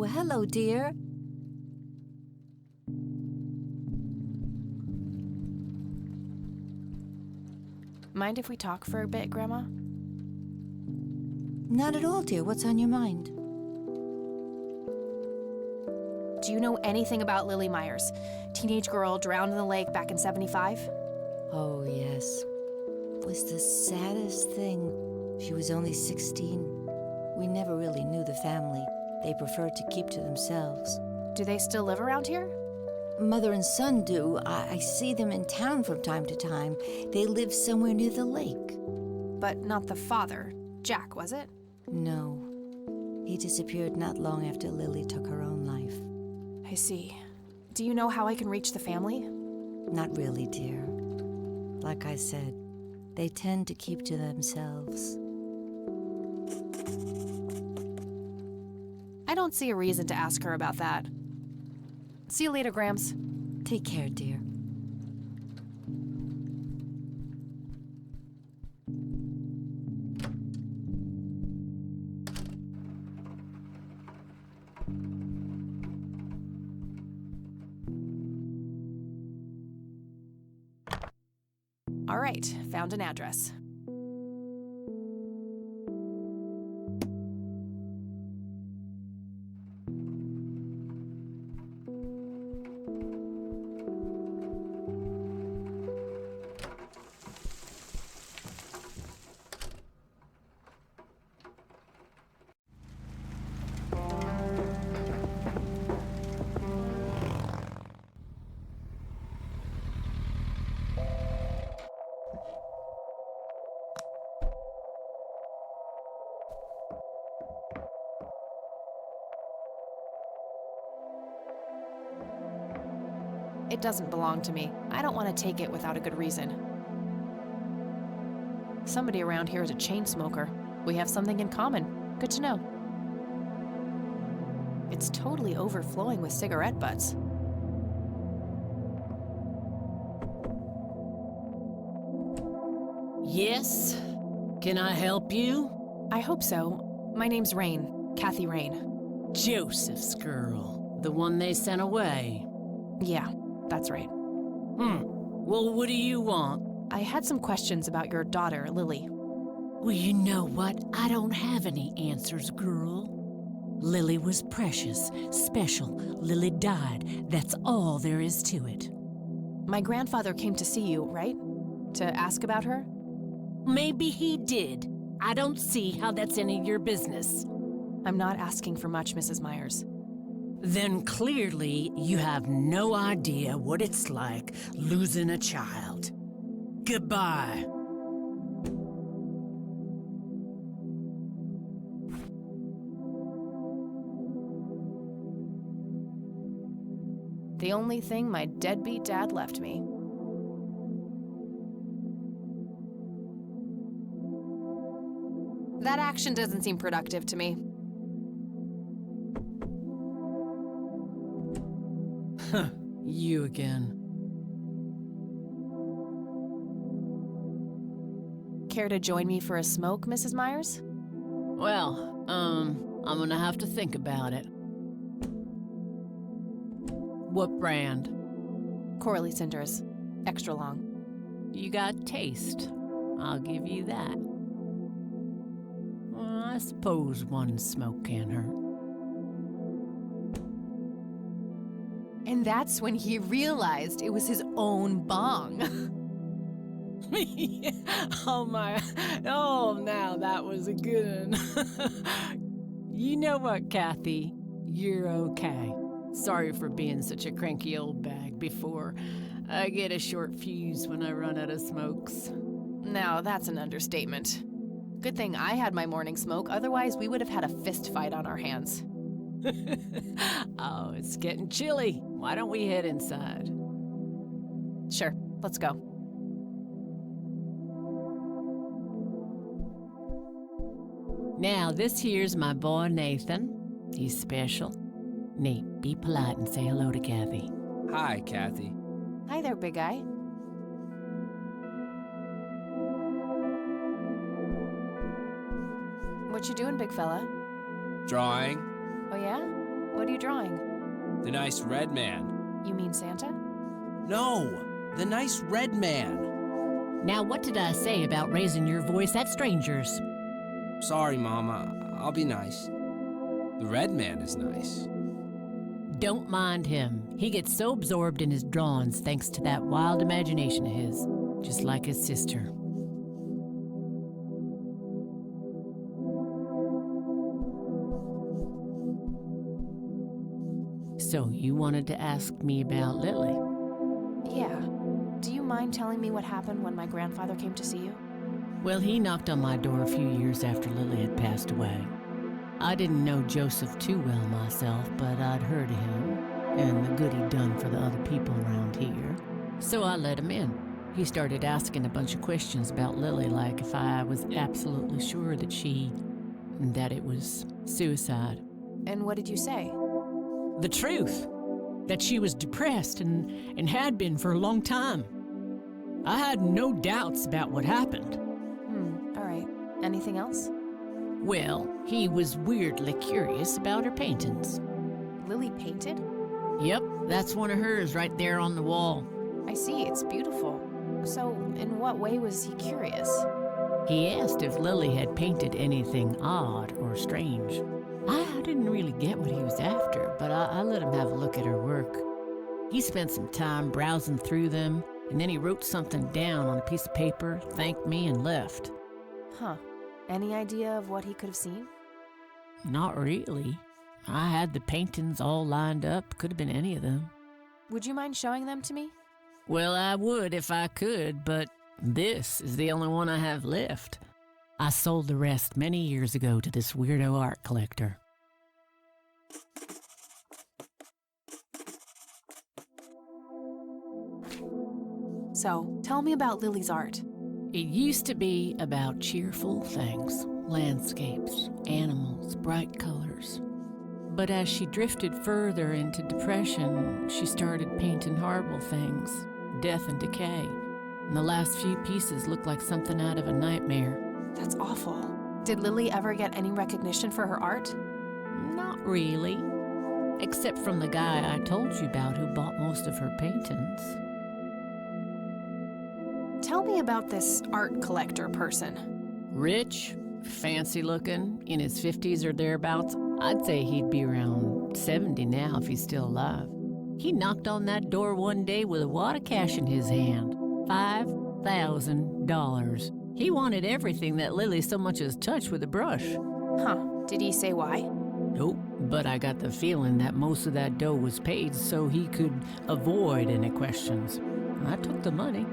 Oh, hello, dear. Mind if we talk for a bit, Grandma? Not at all, dear. What's on your mind? Do you know anything about Lily Myers? Teenage girl drowned in the lake back in '75? Oh, yes. It was the saddest thing. She was only 16. We never really knew the family. They preferred to keep to themselves. Do they still live around here? Mother and son do. I see them in town from time to time. They live somewhere near the lake. But not the father. Jack, was it? No. He disappeared not long after Lily took her own life. I see. Do you know how I can reach the family? Not really, dear. Like I said, they tend to keep to themselves. I don't see a reason to ask her about that. See you later, Grams. Take care, dear. All right, found an address. It doesn't belong to me. I don't want to take it without a good reason. Somebody around here is a chain smoker. We have something in common. Good to know. It's totally overflowing with cigarette butts. Yes? Can I help you? I hope so. My name's Rain. Kathy Rain. Joseph's girl. The one they sent away. Yeah, that's right. Well, what do you want? I had some questions about your daughter, Lily. Well, you know what? I don't have any answers, girl. Lily was precious, special. Lily died. That's all there is to it. My grandfather came to see you, right? To ask about her? Maybe he did. I don't see how that's any of your business. I'm not asking for much, Mrs. Myers. Then clearly you have no idea what it's like losing a child. Goodbye. The only thing my deadbeat dad left me. That action doesn't seem productive to me. You again. Care to join me for a smoke, Mrs. Myers? Well, I'm gonna have to think about it. What brand? Corley Cinders. Extra long. You got taste. I'll give you that. Well, I suppose one smoke can't hurt. And that's when he realized it was his own bong. Oh my, oh now that was a good one. You know what, Kathy? You're okay. Sorry for being such a cranky old bag before. I get a short fuse when I run out of smokes. Now, that's an understatement. Good thing I had my morning smoke, otherwise we would have had a fist fight on our hands. Oh, it's getting chilly. Why don't we head inside? Sure, let's go. Now, this here's my boy Nathan. He's special. Nate, be polite and say hello to Kathy. Hi, Kathy. Hi there, big guy. What you doing, big fella? Drawing? Oh yeah? What are you drawing? The nice red man. You mean Santa? No, the nice red man. Now, what did I say about raising your voice at strangers? Sorry, Mama. I'll be nice. The red man is nice. Don't mind him. He gets so absorbed in his drawings thanks to that wild imagination of his, just like his sister. So you wanted to ask me about Lily? Yeah. Do you mind telling me what happened when my grandfather came to see you? Well, he knocked on my door a few years after Lily had passed away. I didn't know Joseph too well myself, but I'd heard of him and the good he'd done for the other people around here. So I let him in. He started asking a bunch of questions about Lily, like if I was absolutely sure that it was suicide. And what did you say? The truth, that she was depressed and had been for a long time. I had no doubts about what happened. All right. Anything else? Well, he was weirdly curious about her paintings. Lily painted? Yep, that's one of hers right there on the wall. I see, it's beautiful. So, in what way was he curious? He asked if Lily had painted anything odd or strange. I didn't really get what he was after, but I let him have a look at her work. He spent some time browsing through them, and then he wrote something down on a piece of paper, thanked me, and left. Huh. Any idea of what he could have seen? Not really. I had the paintings all lined up. Could have been any of them. Would you mind showing them to me? Well, I would if I could, but this is the only one I have left. I sold the rest many years ago to this weirdo art collector. So, tell me about Lily's art. It used to be about cheerful things, landscapes, animals, bright colors. But as she drifted further into depression, she started painting horrible things, death and decay. And the last few pieces looked like something out of a nightmare. That's awful. Did Lily ever get any recognition for her art? Not really. Except from the guy I told you about who bought most of her paintings. Tell me about this art collector person. Rich, fancy looking, in his 50s or thereabouts. I'd say he'd be around 70 now if he's still alive. He knocked on that door one day with a wad of cash in his hand. $5,000. He wanted everything that Lily so much as touched with a brush. Huh. Did he say why? Nope, but I got the feeling that most of that dough was paid so he could avoid any questions. I took the money.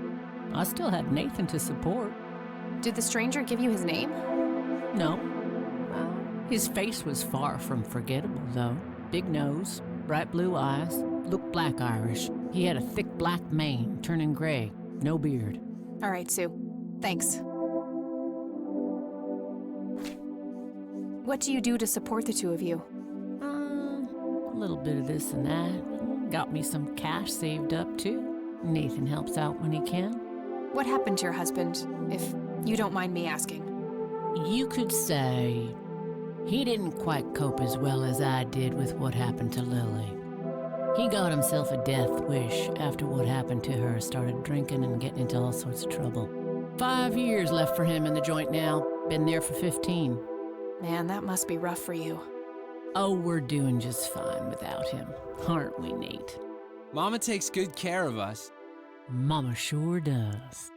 I still had Nathan to support. Did the stranger give you his name? No. His face was far from forgettable, though. Big nose, bright blue eyes, looked black Irish. He had a thick black mane, turning gray, no beard. All right, Sue. Thanks. What do you do to support the two of you? A little bit of this and that. Got me some cash saved up, too. Nathan helps out when he can. What happened to your husband, if you don't mind me asking? You could say he didn't quite cope as well as I did with what happened to Lily. He got himself a death wish after what happened to her, started drinking and getting into all sorts of trouble. 5 years left for him in the joint now. Been there for 15. Man, that must be rough for you. Oh, we're doing just fine without him, aren't we, Nate? Mama takes good care of us. Mama sure does.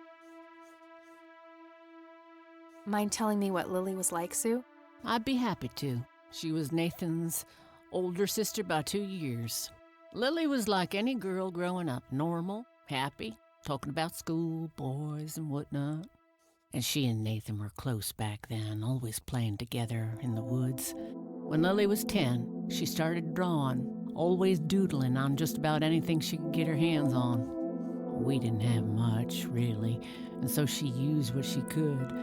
Mind telling me what Lily was like, Sue? I'd be happy to. She was Nathan's older sister by 2 years. Lily was like any girl growing up, normal, happy, talking about school, boys, and whatnot. And she and Nathan were close back then, always playing together in the woods. When Lily was 10, she started drawing, always doodling on just about anything she could get her hands on. We didn't have much, really, and so she used what she could.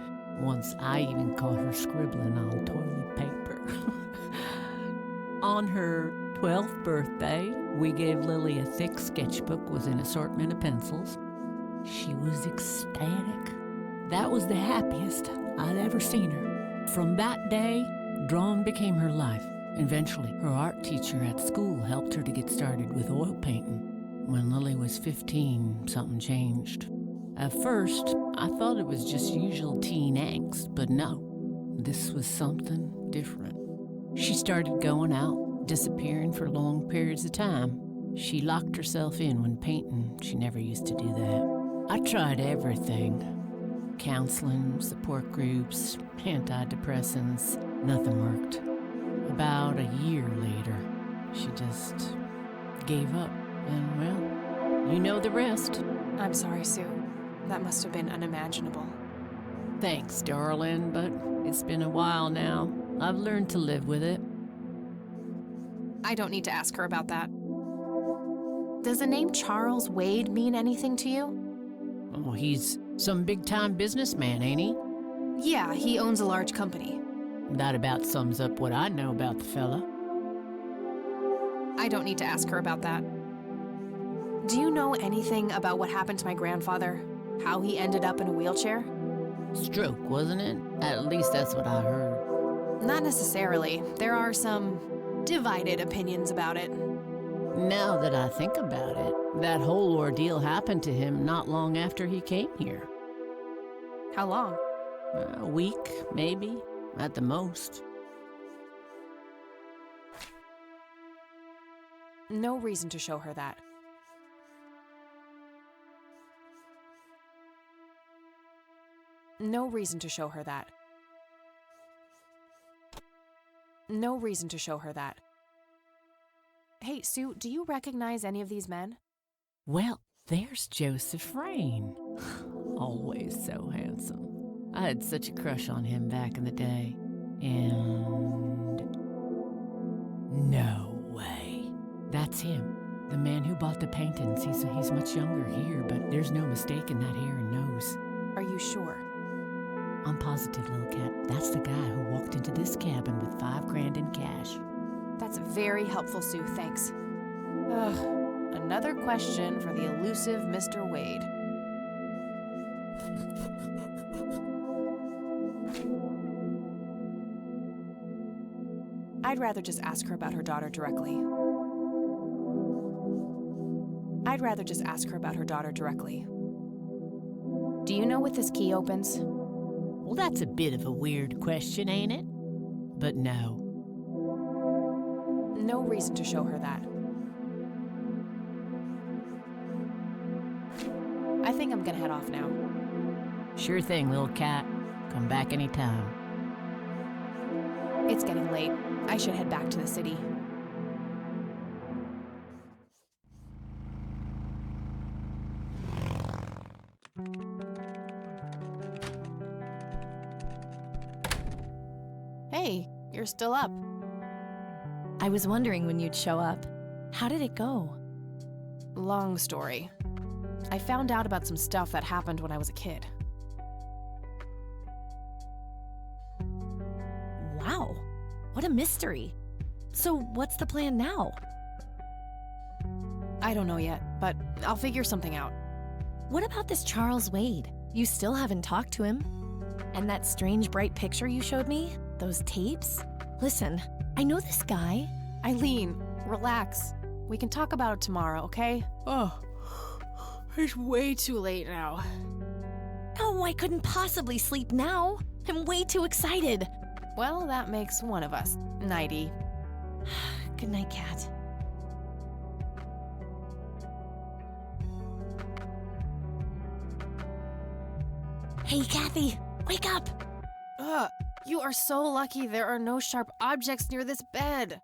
Once I even caught her scribbling on toilet paper. On her 12th birthday, we gave Lily a thick sketchbook with an assortment of pencils. She was ecstatic. That was the happiest I'd ever seen her. From that day, drawing became her life. Eventually, her art teacher at school helped her to get started with oil painting. When Lily was 15, something changed. At first, I thought it was just usual teen angst, but no, this was something different. She started going out, disappearing for long periods of time. She locked herself in when painting. She never used to do that. I tried everything. Counseling, support groups, antidepressants. Nothing worked. About a year later, she just gave up. And, well, you know the rest. I'm sorry, Sue. That must have been unimaginable. Thanks, darling, but it's been a while now. I've learned to live with it. I don't need to ask her about that. Does the name Charles Wade mean anything to you? Oh, he's some big-time businessman, ain't he? Yeah, he owns a large company. That about sums up what I know about the fella. I don't need to ask her about that. Do you know anything about what happened to my grandfather? How he ended up in a wheelchair? Stroke, wasn't it? At least that's what I heard. Not necessarily. There are some divided opinions about it. Now that I think about it, that whole ordeal happened to him not long after he came here. How long? A week, maybe, at the most. No reason to show her that. No reason to show her that. No reason to show her that. Hey, Sue, do you recognize any of these men? Well, there's Joseph Rain. Always so handsome. I had such a crush on him back in the day. And... no way. That's him. The man who bought the paintings. He's much younger here, but there's no mistaking that hair and nose. Are you sure? I'm positive, little cat. That's the guy who walked into this cabin with $5,000 in cash. That's very helpful, Sue. Thanks. Ugh, another question for the elusive Mr. Wade. I'd rather just ask her about her daughter directly. Do you know what this key opens? Well, that's a bit of a weird question, ain't it? But no. No reason to show her that. I think I'm gonna head off now. Sure thing, little cat. Come back anytime. It's getting late. I should head back to the city. Hey, you're still up. I was wondering when you'd show up. How did it go? Long story. I found out about some stuff that happened when I was a kid. Wow, what a mystery. So what's the plan now? I don't know yet, but I'll figure something out. What about this Charles Wade? You still haven't talked to him. And that strange bright picture you showed me? Those tapes? Listen, I know this guy. Eileen, relax. We can talk about it tomorrow, okay? Oh, it's way too late now. Oh, I couldn't possibly sleep now. I'm way too excited. Well, that makes one of us. Nighty. Good night, Cat. Hey, Kathy, wake up! Ugh, you are so lucky there are no sharp objects near this bed.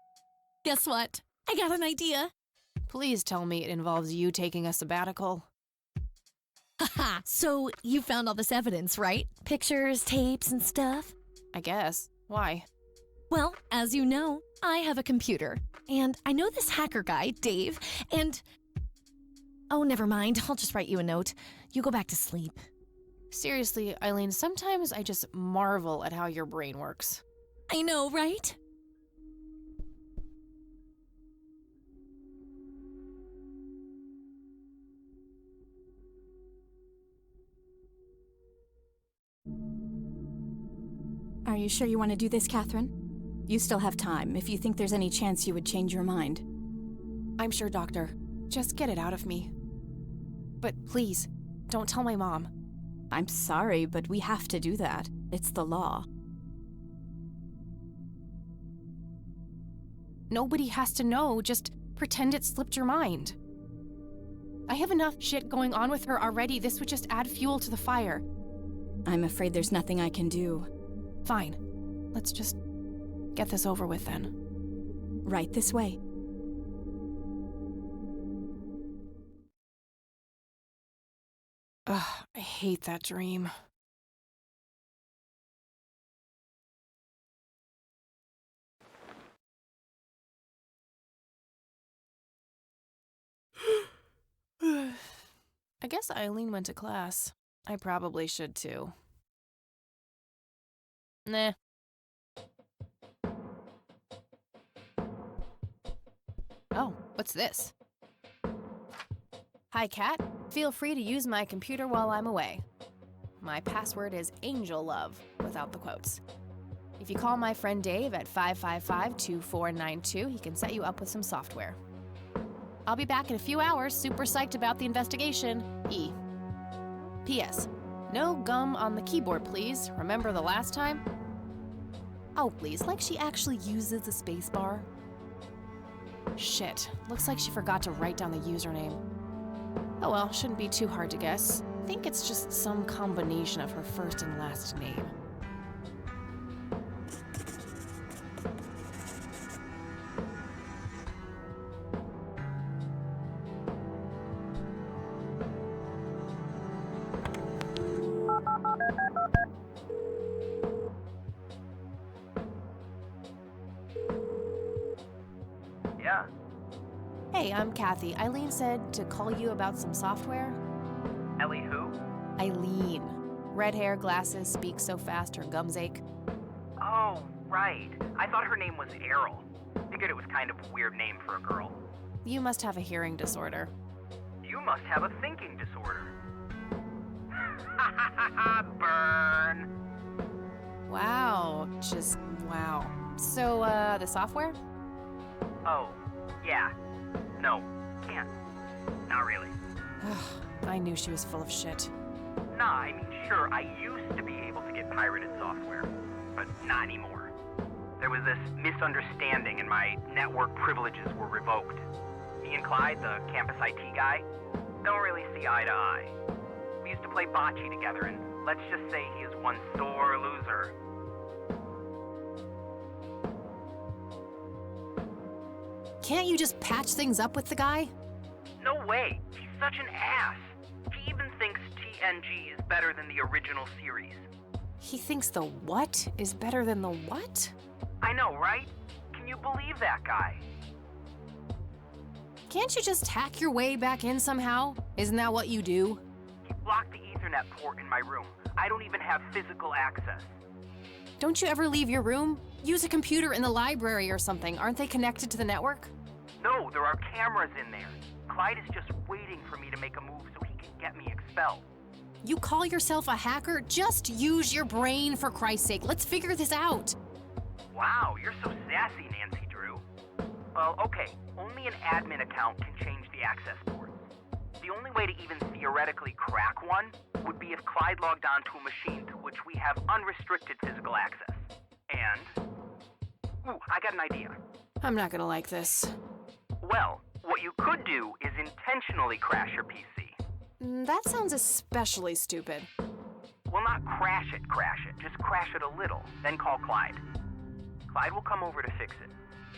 Guess what? I got an idea. Please tell me it involves you taking a sabbatical. Haha, so you found all this evidence, right? Pictures, tapes, and stuff? I guess. Why? Well, as you know, I have a computer. And I know this hacker guy, Dave, and... Oh, never mind. I'll just write you a note. You go back to sleep. Seriously, Eileen, sometimes I just marvel at how your brain works. I know, right? Are you sure you want to do this, Catherine? You still have time, if you think there's any chance you would change your mind. I'm sure, Doctor. Just get it out of me. But please, don't tell my mom. I'm sorry, but we have to do that. It's the law. Nobody has to know. Just pretend it slipped your mind. I have enough shit going on with her already. This would just add fuel to the fire. I'm afraid there's nothing I can do. Fine. Let's just get this over with then. Right this way. Ugh, I hate that dream. I guess Eileen went to class. I probably should too. Nah. Oh, what's this? Hi, Kat. Feel free to use my computer while I'm away. My password is AngelLove, without the quotes. If you call my friend Dave at 555-2492, he can set you up with some software. I'll be back in a few hours, super psyched about the investigation. E. P.S. No gum on the keyboard, please. Remember the last time? Oh, please, like she actually uses the spacebar. Shit, looks like she forgot to write down the username. Oh well, shouldn't be too hard to guess. I think it's just some combination of her first and last name. Yeah. Hey, I'm Kathy. Eileen said to call you about some software. Ellie who? Eileen. Red hair, glasses, speaks so fast her gums ache. Oh, right. I thought her name was Errol. Figured it was kind of a weird name for a girl. You must have a hearing disorder. You must have a thinking disorder. Burn. Wow, just wow. So, the software? Oh, yeah. No, can't. Not really. I knew she was full of shit. Nah, I mean, sure, I used to be able to get pirated software, but not anymore. There was this misunderstanding and my network privileges were revoked. Me and Clyde, the campus IT guy, don't really see eye to eye. We used to play bocce together, and let's just say he is one sore loser. Can't you just patch things up with the guy? No way. He's such an ass. He even thinks TNG is better than the original series. He thinks the what is better than the what? I know, right? Can you believe that guy? Can't you just hack your way back in somehow? Isn't that what you do? He blocked the Ethernet port in my room. I don't even have physical access. Don't you ever leave your room? Use a computer in the library or something. Aren't they connected to the network? No, there are cameras in there. Clyde is just waiting for me to make a move so he can get me expelled. You call yourself a hacker? Just use your brain, for Christ's sake. Let's figure this out. Wow, you're so sassy, Nancy Drew. Well, okay, only an admin account can change the access ports. The only way to even theoretically crack one would be if Clyde logged onto a machine to which we have unrestricted physical access. And... ooh, I got an idea. I'm not gonna like this. Well, what you could do is intentionally crash your PC. That sounds especially stupid. Well, not crash it, just crash it a little, then call Clyde. Clyde will come over to fix it.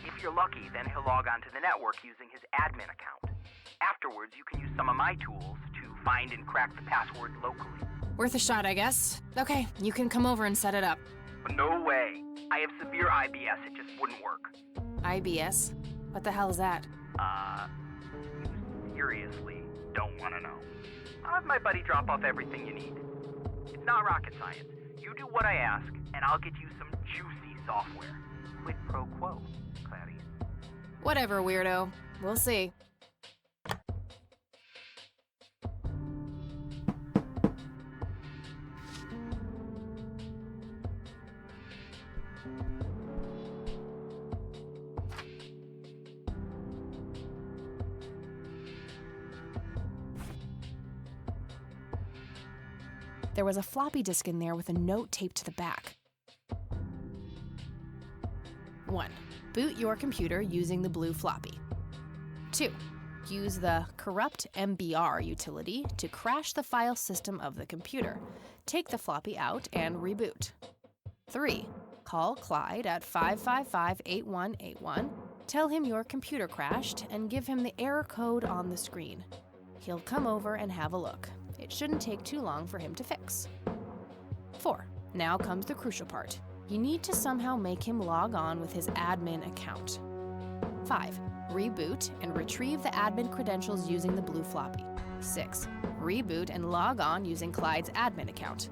If you're lucky, then he'll log onto the network using his admin account. Afterwards, you can use some of my tools to find and crack the password locally. Worth a shot, I guess. Okay, you can come over and set it up. But no way. I have severe IBS, it just wouldn't work. IBS? What the hell is that? You seriously don't want to know. I'll have my buddy drop off everything you need. It's not rocket science. You do what I ask, and I'll get you some juicy software. Quid pro quo, Clarice. Whatever, weirdo. We'll see. There was a floppy disk in there with a note taped to the back. 1. Boot your computer using the blue floppy. 2. Use the corrupt MBR utility to crash the file system of the computer. Take the floppy out and reboot. 3. Call Clyde at 555-8181. Tell him your computer crashed and give him the error code on the screen. He'll come over and have a look. It shouldn't take too long for him to fix. 4. Now comes the crucial part. You need to somehow make him log on with his admin account. 5. Reboot and retrieve the admin credentials using the blue floppy. 6. Reboot and log on using Clyde's admin account.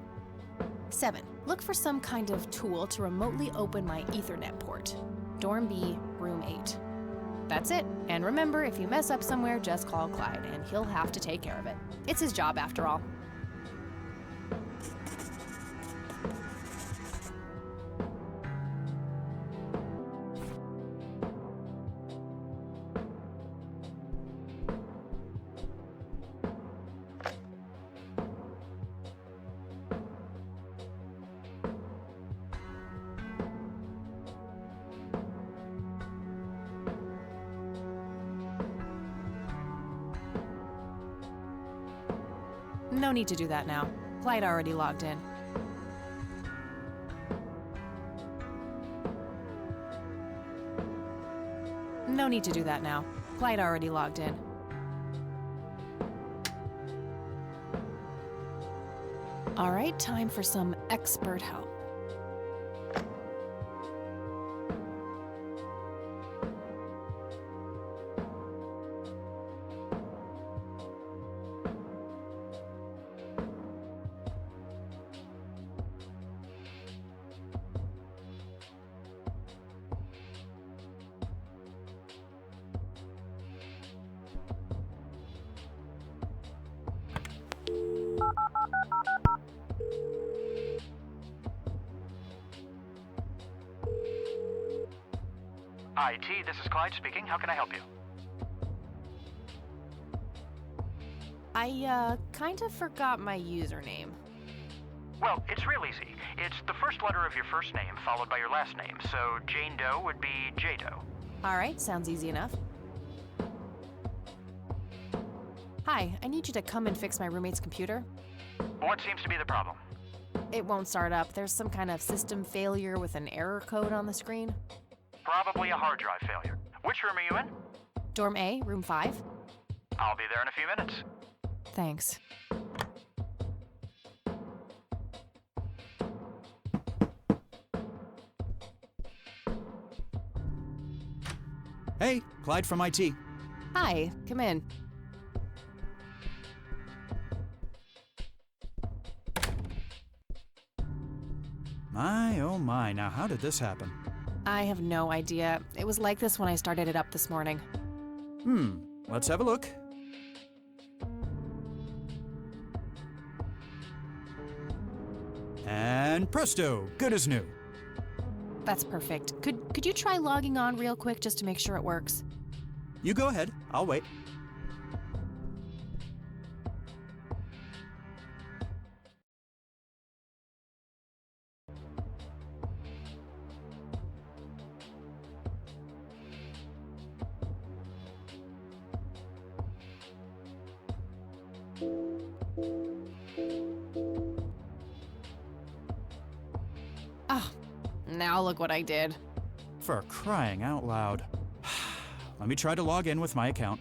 7. Look for some kind of tool to remotely open my Ethernet port. Dorm B, room 8. That's it. And remember, if you mess up somewhere, just call Clyde, and he'll have to take care of it. It's his job after all. No need to do that now. Clyde already logged in. No need to do that now. Clyde already logged in. All right, time for some expert help. IT, this is Clyde speaking. How can I help you? I kind of forgot my username. Well, it's real easy. It's the first letter of your first name followed by your last name. So Jane Doe would be J-Doe. All right, sounds easy enough. Hi, I need you to come and fix my roommate's computer. What seems to be the problem? It won't start up. There's some kind of system failure with an error code on the screen. Probably a hard drive failure. Which room are you in? Dorm A, room 5. I'll be there in a few minutes. Thanks. Hey, Clyde from IT. Hi, come in. My, oh my, now how did this happen? I have no idea. It was like this when I started it up this morning. Let's have a look. And presto, good as new. That's perfect. Could you try logging on real quick just to make sure it works? You go ahead, I'll wait. Oh, now look what I did. For crying out loud. Let me try to log in with my account.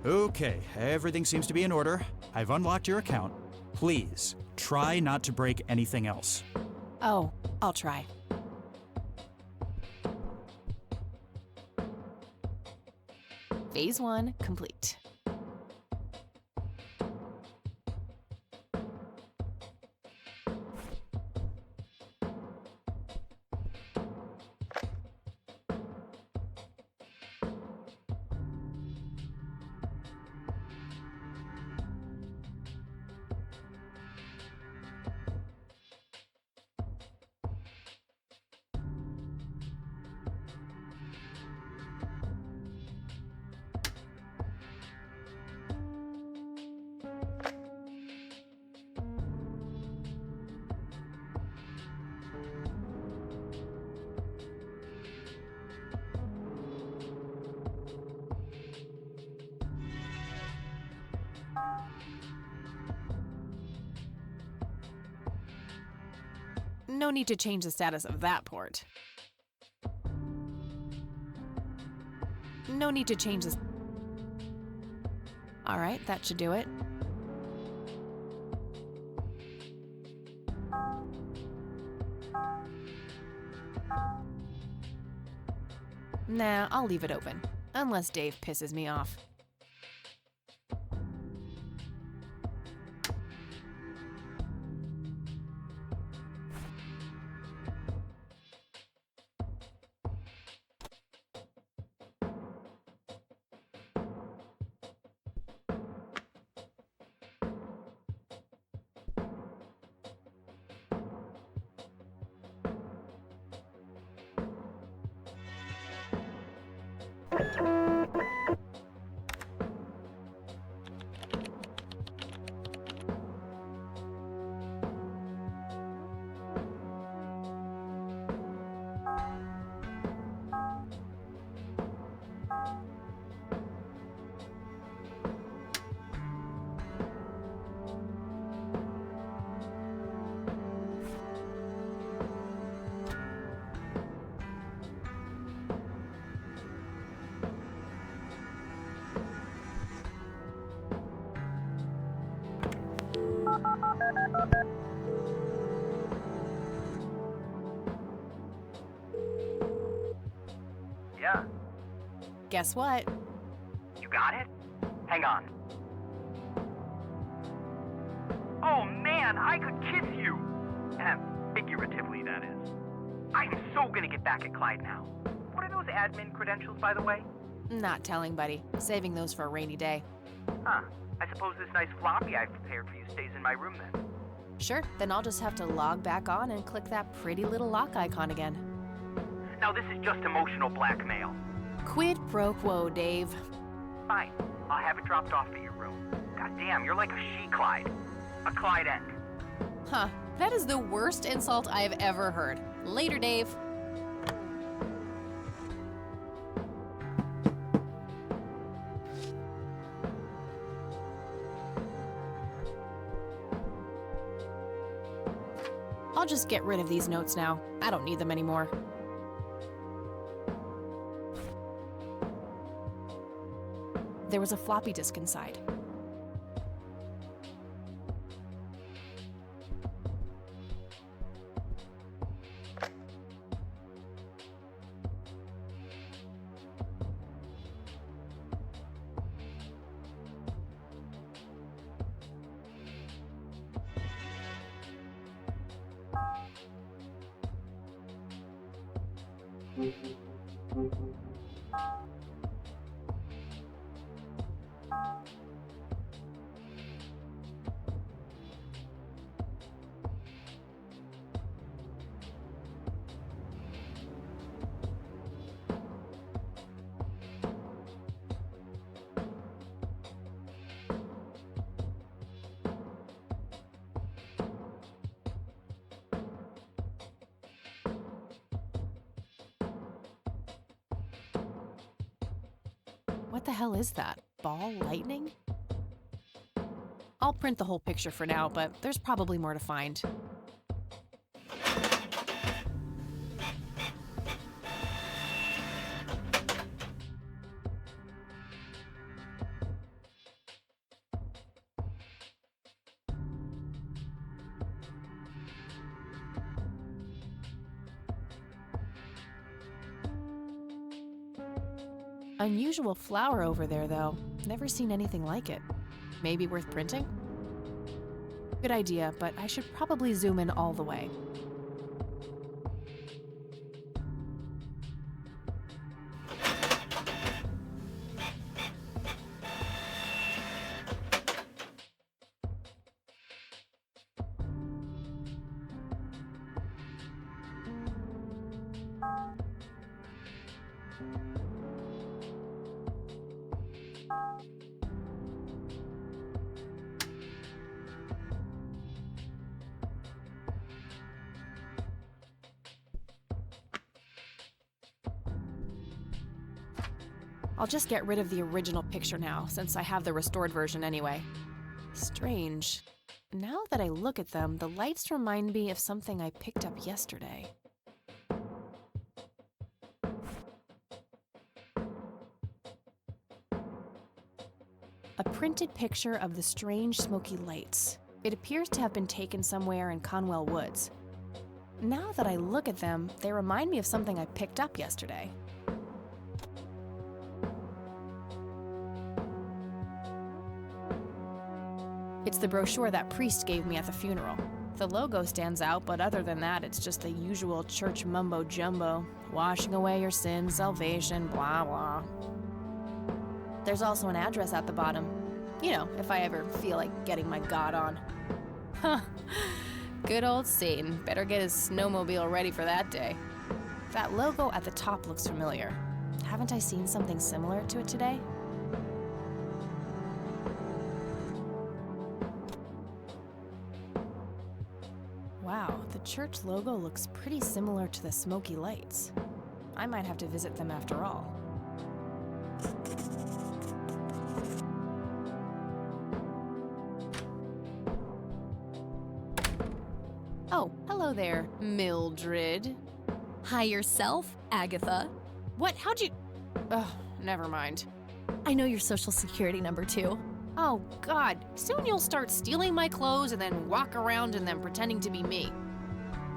Okay, everything seems to be in order. I've unlocked your account. Please, try not to break anything else. Oh, I'll try. Phase 1 complete. No need to change the status of that port. No need to change this. All right, that should do it. Nah, I'll leave it open. Unless Dave pisses me off. Yeah. Guess what? You got it? Hang on. Oh man, I could kiss you! Figuratively, that is. I'm so gonna get back at Clyde now. What are those admin credentials, by the way? Not telling, buddy. Saving those for a rainy day. Huh. I suppose this nice floppy I've prepared for you stays in my room then. Sure, then I'll just have to log back on and click that pretty little lock icon again. Now this is just emotional blackmail. Quid pro quo, Dave. Fine. I'll have it dropped off at your room. God damn, you're like a she-Clyde. A Clydette. Huh, that is the worst insult I've ever heard. Later, Dave. I'll just get rid of these notes now. I don't need them anymore. There was a floppy disk inside. What the hell is that? Ball lightning? I'll print the whole picture for now, but there's probably more to find. Unusual flower over there, though. Never seen anything like it. Maybe worth printing? Good idea, but I should probably zoom in all the way. I'll just get rid of the original picture now, since I have the restored version anyway. Strange. Now that I look at them, the lights remind me of something I picked up yesterday. A printed picture of the strange smoky lights. It appears to have been taken somewhere in Conwell Woods. Now that I look at them, they remind me of something I picked up yesterday. It's the brochure that priest gave me at the funeral. The logo stands out, but other than that, it's just the usual church mumbo-jumbo. Washing away your sins, salvation, blah, blah. There's also an address at the bottom. You know, if I ever feel like getting my God on. Huh. Good old Satan. Better get his snowmobile ready for that day. That logo at the top looks familiar. Haven't I seen something similar to it today? Wow, the church logo looks pretty similar to the smoky lights. I might have to visit them after all. Oh, hello there, Mildred. Hi yourself, Agatha. What? How'd you... Ugh, never mind. I know your social security number too. Oh, God. Soon you'll start stealing my clothes and then walk around in them pretending to be me.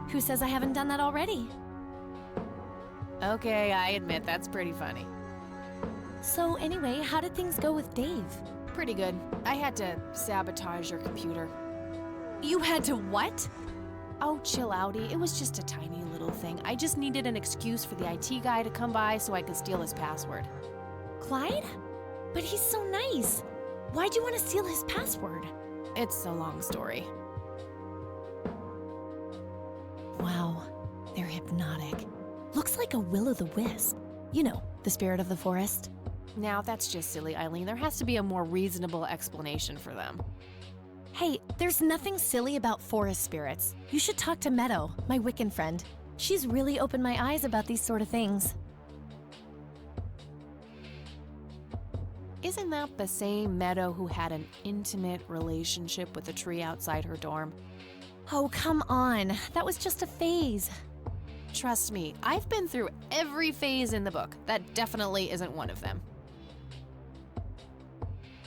Who says I haven't done that already? Okay, I admit that's pretty funny. So anyway, how did things go with Dave? Pretty good. I had to sabotage your computer. You had to what? Oh, chill outie. It was just a tiny little thing. I just needed an excuse for the IT guy to come by so I could steal his password. Clyde? But he's so nice. Why'd you want to steal his password? It's a long story. Wow, they're hypnotic. Looks like a will-o'-the-wisp. You know, the spirit of the forest. Now, that's just silly, Eileen. There has to be a more reasonable explanation for them. Hey, there's nothing silly about forest spirits. You should talk to Meadow, my Wiccan friend. She's really opened my eyes about these sort of things. Isn't that the same Meadow who had an intimate relationship with a tree outside her dorm? Oh, come on. That was just a phase. Trust me, I've been through every phase in the book. That definitely isn't one of them.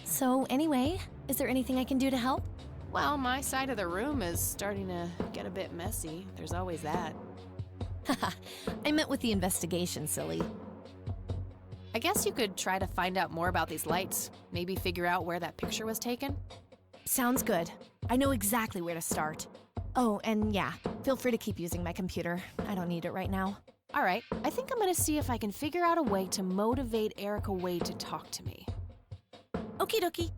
So anyway, is there anything I can do to help? Well, my side of the room is starting to get a bit messy. There's always that. Haha, I meant with the investigation, silly. I guess you could try to find out more about these lights. Maybe figure out where that picture was taken. Sounds good. I know exactly where to start. Oh, and yeah, feel free to keep using my computer. I don't need it right now. All right, I think I'm gonna see if I can figure out a way to motivate Erica Wade to talk to me. Okie dokie.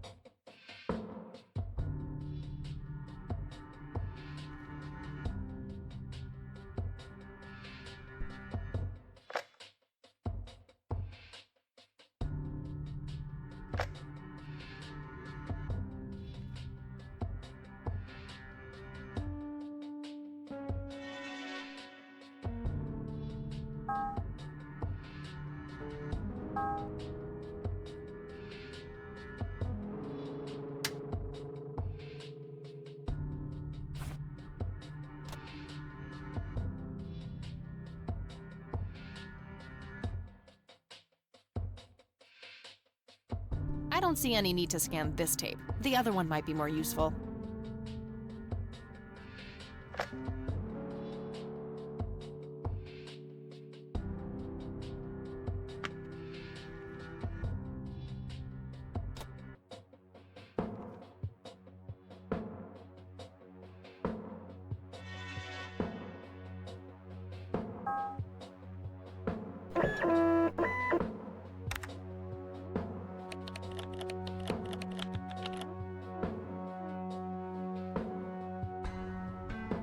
I don't see any need to scan this tape. The other one might be more useful.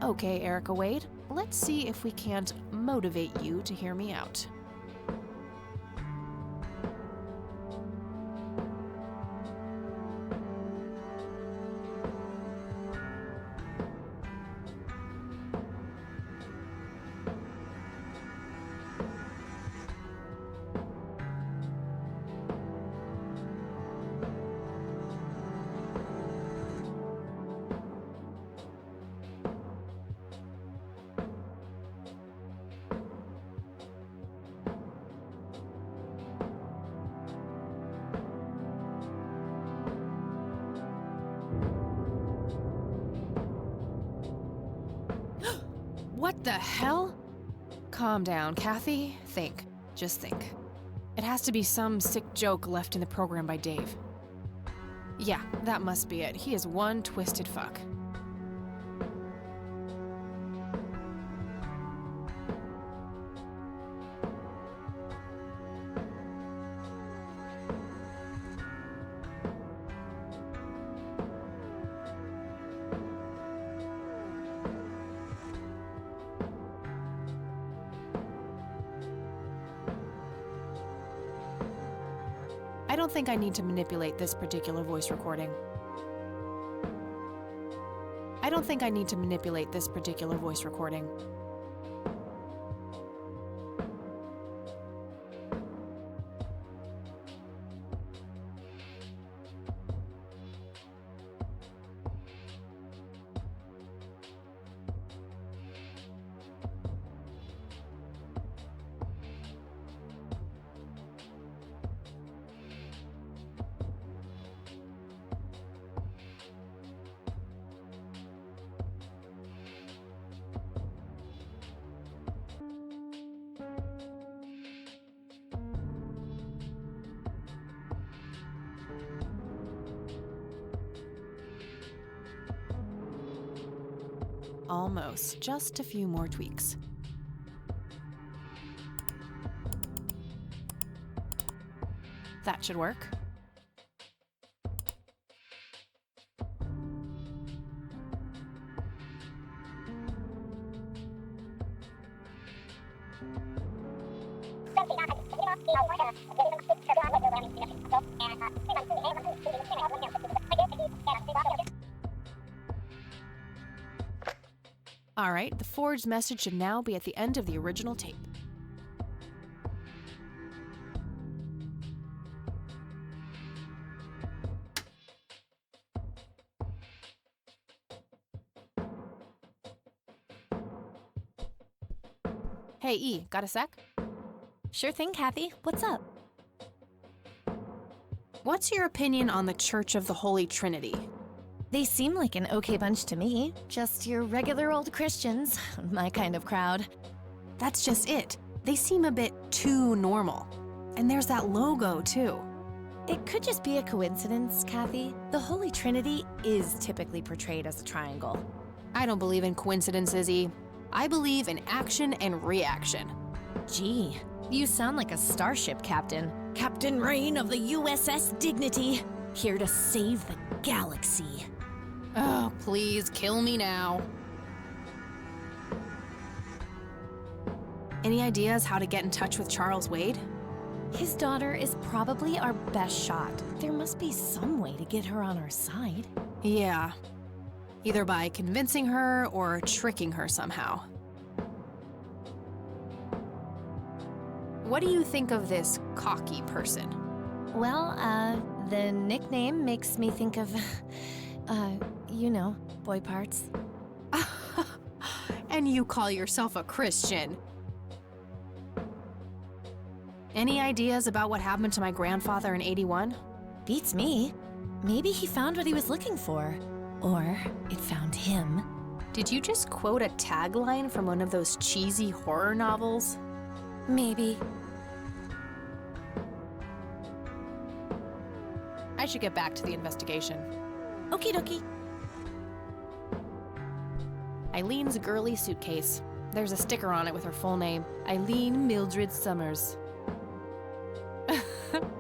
Okay, Erica Wade, let's see if we can't motivate you to hear me out. What the hell? Calm down, Kathy. Think. Just think. It has to be some sick joke left in the program by Dave. Yeah, that must be it. He is one twisted fuck. I don't think I need to manipulate this particular voice recording. I don't think I need to manipulate this particular voice recording. Almost. Just a few more tweaks. That should work. All right, the forged message should now be at the end of the original tape. Hey, E, got a sec? Sure thing, Kathy. What's up? What's your opinion on the Church of the Holy Trinity? They seem like an okay bunch to me. Just your regular old Christians. My kind of crowd. That's just it. They seem a bit too normal. And there's that logo, too. It could just be a coincidence, Kathy. The Holy Trinity is typically portrayed as a triangle. I don't believe in coincidences, E. I believe in action and reaction. Gee, you sound like a starship captain. Captain Rain of the USS Dignity. Here to save the galaxy. Oh, please, kill me now. Any ideas how to get in touch with Charles Wade? His daughter is probably our best shot. There must be some way to get her on our side. Yeah. Either by convincing her or tricking her somehow. What do you think of this cocky person? Well, the nickname makes me think of, you know, boy parts. And you call yourself a Christian. Any ideas about what happened to my grandfather in '81? Beats me. Maybe he found what he was looking for. Or it found him. Did you just quote a tagline from one of those cheesy horror novels? Maybe. I should get back to the investigation. Okie dokie. Eileen's girly suitcase. There's a sticker on it with her full name. Eileen Mildred Summers.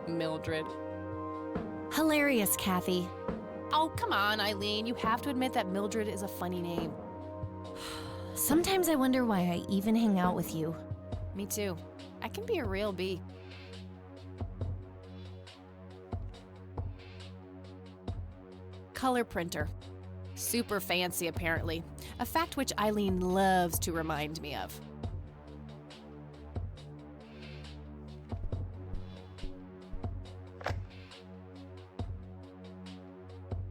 Mildred. Hilarious, Kathy. Oh, come on, Eileen. You have to admit that Mildred is a funny name. Sometimes I wonder why I even hang out with you. Me too. I can be a real bee. Color printer. Super fancy, apparently. A fact which Eileen loves to remind me of.